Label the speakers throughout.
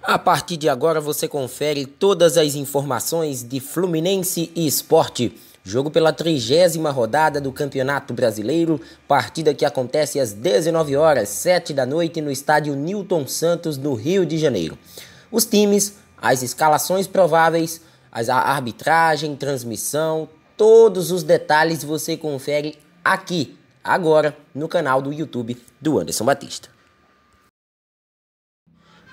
Speaker 1: A partir de agora você confere todas as informações de Fluminense e Sport. Jogo pela 30ª rodada do Campeonato Brasileiro, partida que acontece às 19 horas, 7 da noite, no estádio Newton Santos, no Rio de Janeiro. Os times, as escalações prováveis, a arbitragem, transmissão, todos os detalhes você confere aqui, agora, no canal do YouTube do Anderson Batista.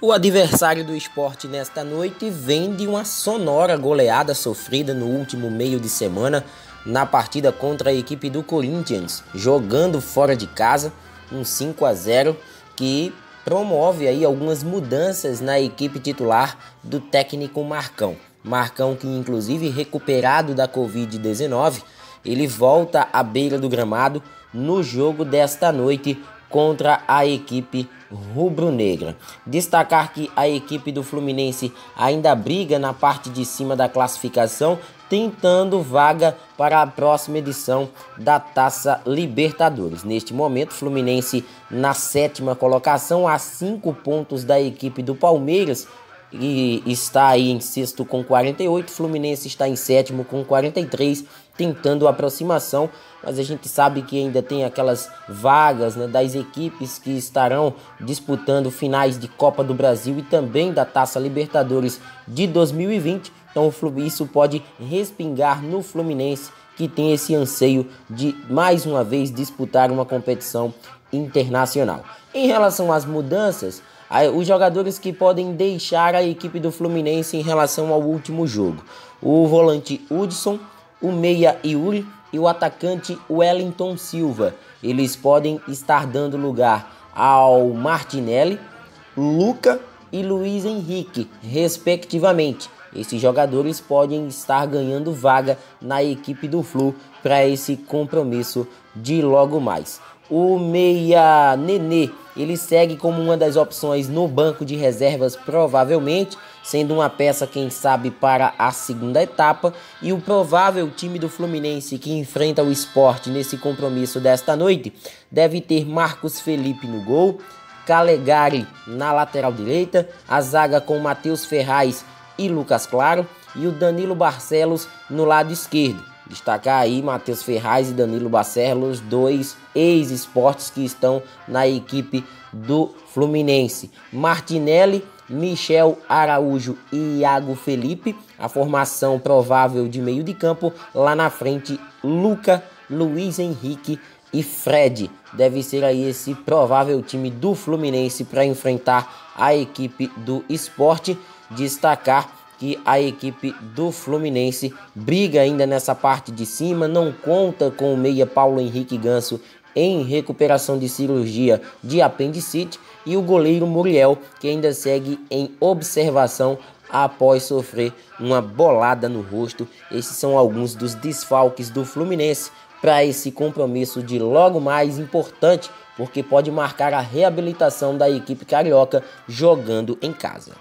Speaker 1: O adversário do Sport nesta noite vem de uma sonora goleada sofrida no último meio de semana na partida contra a equipe do Corinthians, jogando fora de casa, um 5-0 que promove aí algumas mudanças na equipe titular do técnico Marcão. Marcão, que inclusive recuperado da Covid-19, ele volta à beira do gramado no jogo desta noite contra a equipe rubro-negra. Destacar que a equipe do Fluminense ainda briga na parte de cima da classificação, tentando vaga para a próxima edição da Taça Libertadores. Neste momento, Fluminense na 7ª colocação, a 5 pontos da equipe do Palmeiras, e está aí em sexto com 48, Fluminense está em 7º com 43, tentando aproximação, mas a gente sabe que ainda tem aquelas vagas, né, das equipes que estarão disputando finais de Copa do Brasil e também da Taça Libertadores de 2020, então isso pode respingar no Fluminense, que tem esse anseio de mais uma vez disputar uma competição internacional. Em relação às mudanças, os jogadores que podem deixar a equipe do Fluminense em relação ao último jogo: o volante Hudson, o meia Yuri e o atacante Wellington Silva. Eles podem estar dando lugar ao Martinelli, Luca e Luiz Henrique, respectivamente. Esses jogadores podem estar ganhando vaga na equipe do Flu para esse compromisso de logo mais. O meia Nenê, ele segue como uma das opções no banco de reservas, provavelmente, sendo uma peça, quem sabe, para a segunda etapa. E o provável time do Fluminense que enfrenta o Sport nesse compromisso desta noite deve ter Marcos Felipe no gol, Calegari na lateral direita, a zaga com Matheus Ferraz e Lucas Claro e o Danilo Barcelos no lado esquerdo. Destacar aí Matheus Ferraz e Danilo Barcelos, dois ex-esportes que estão na equipe do Fluminense. Martinelli, Michel Araújo e Iago Felipe, a formação provável de meio de campo. Lá na frente, Luca, Luiz Henrique e Fred. Deve ser aí esse provável time do Fluminense para enfrentar a equipe do Sport. Destacar que a equipe do Fluminense briga ainda nessa parte de cima, não conta com o meia Paulo Henrique Ganso em recuperação de cirurgia de apendicite e o goleiro Muriel, que ainda segue em observação após sofrer uma bolada no rosto. Esses são alguns dos desfalques do Fluminense para esse compromisso de logo mais importante, porque pode marcar a reabilitação da equipe carioca jogando em casa.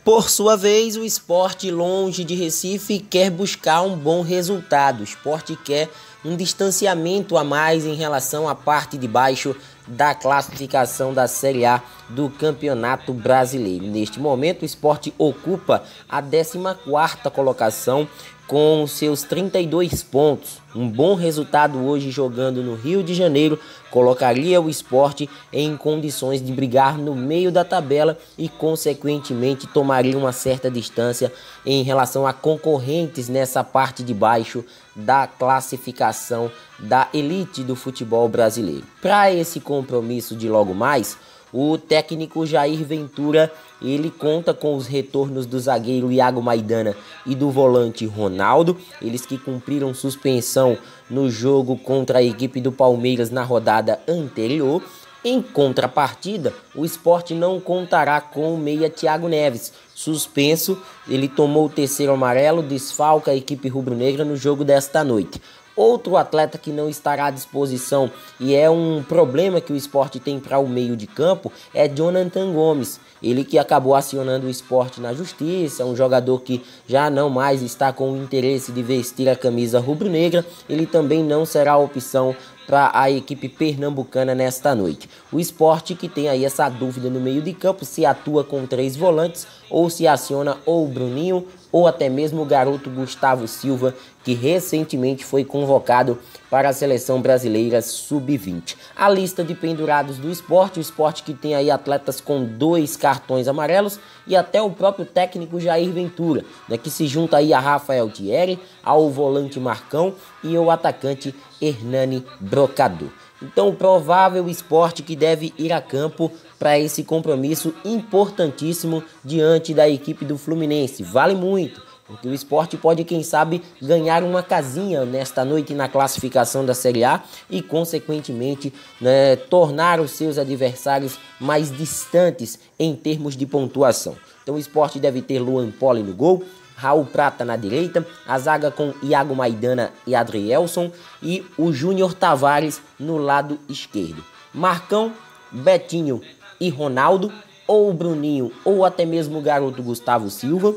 Speaker 1: Por sua vez, o Sport, longe de Recife, quer buscar um bom resultado. O Sport quer um distanciamento a mais em relação à parte de baixo da classificação da Série A do Campeonato Brasileiro. Neste momento, o Sport ocupa a 14ª colocação com seus 32 pontos. Um bom resultado hoje jogando no Rio de Janeiro colocaria o Sport em condições de brigar no meio da tabela e, consequentemente, tomaria uma certa distância em relação a concorrentes nessa parte de baixo da classificação da elite do futebol brasileiro. Para esse compromisso de logo mais, o técnico Jair Ventura, ele conta com os retornos do zagueiro Iago Maidana e do volante Ronaldo, eles que cumpriram suspensão no jogo contra a equipe do Palmeiras na rodada anterior. Em contrapartida, o Sport não contará com o meia Thiago Neves, suspenso. Ele tomou o 3º amarelo, desfalca a equipe rubro-negra no jogo desta noite. Outro atleta que não estará à disposição e é um problema que o Sport tem para o meio de campo é Jonathan Gomes. Ele que acabou acionando o Sport na justiça, um jogador que já não mais está com o interesse de vestir a camisa rubro-negra. Ele também não será opção para a equipe pernambucana nesta noite. O Sport que tem aí essa dúvida no meio de campo, se atua com 3 volantes ou se aciona ou o Bruninho ou até mesmo o garoto Gustavo Silva, que recentemente foi convocado para a seleção brasileira sub-20. A lista de pendurados do Sport, o Sport que tem aí atletas com 2 cartões amarelos e até o próprio técnico Jair Ventura, né, que se junta aí a Rafael Thierry, ao volante Marcão e ao atacante Hernani Brocador. Então o provável Sport que deve ir a campo para esse compromisso importantíssimo diante da equipe do Fluminense. Vale muito, porque o Sport pode, quem sabe, ganhar uma casinha nesta noite na classificação da Série A e, consequentemente, né, tornar os seus adversários mais distantes em termos de pontuação. Então o Sport deve ter Luan Poli no gol, Raul Prata na direita, a zaga com Iago Maidana e Adrielson e o Júnior Tavares no lado esquerdo. Marcão, Betinho e Ronaldo, ou o Bruninho, ou até mesmo o garoto Gustavo Silva,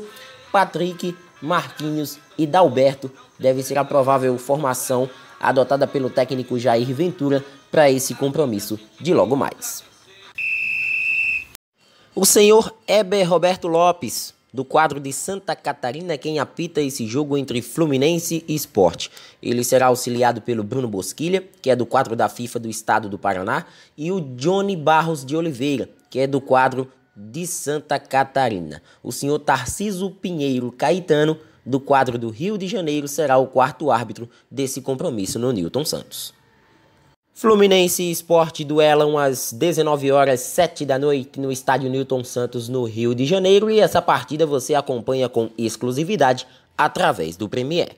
Speaker 1: Patrick, Marquinhos e Dalberto deve ser a provável formação adotada pelo técnico Jair Ventura para esse compromisso de logo mais. O senhor Heber Roberto Lopes, do quadro de Santa Catarina, é quem apita esse jogo entre Fluminense e Sport. Ele será auxiliado pelo Bruno Bosquilha, que é do quadro da FIFA do estado do Paraná, e o Johnny Barros de Oliveira, que é do quadro de Santa Catarina. O senhor Tarciso Pinheiro Caetano, do quadro do Rio de Janeiro, será o quarto árbitro desse compromisso no Newton Santos. Fluminense e Sport duelam às 19h07 da noite no estádio Newton Santos, no Rio de Janeiro, e essa partida você acompanha com exclusividade através do Premier.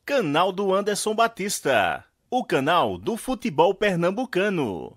Speaker 2: Canal do Anderson Batista, o canal do futebol pernambucano.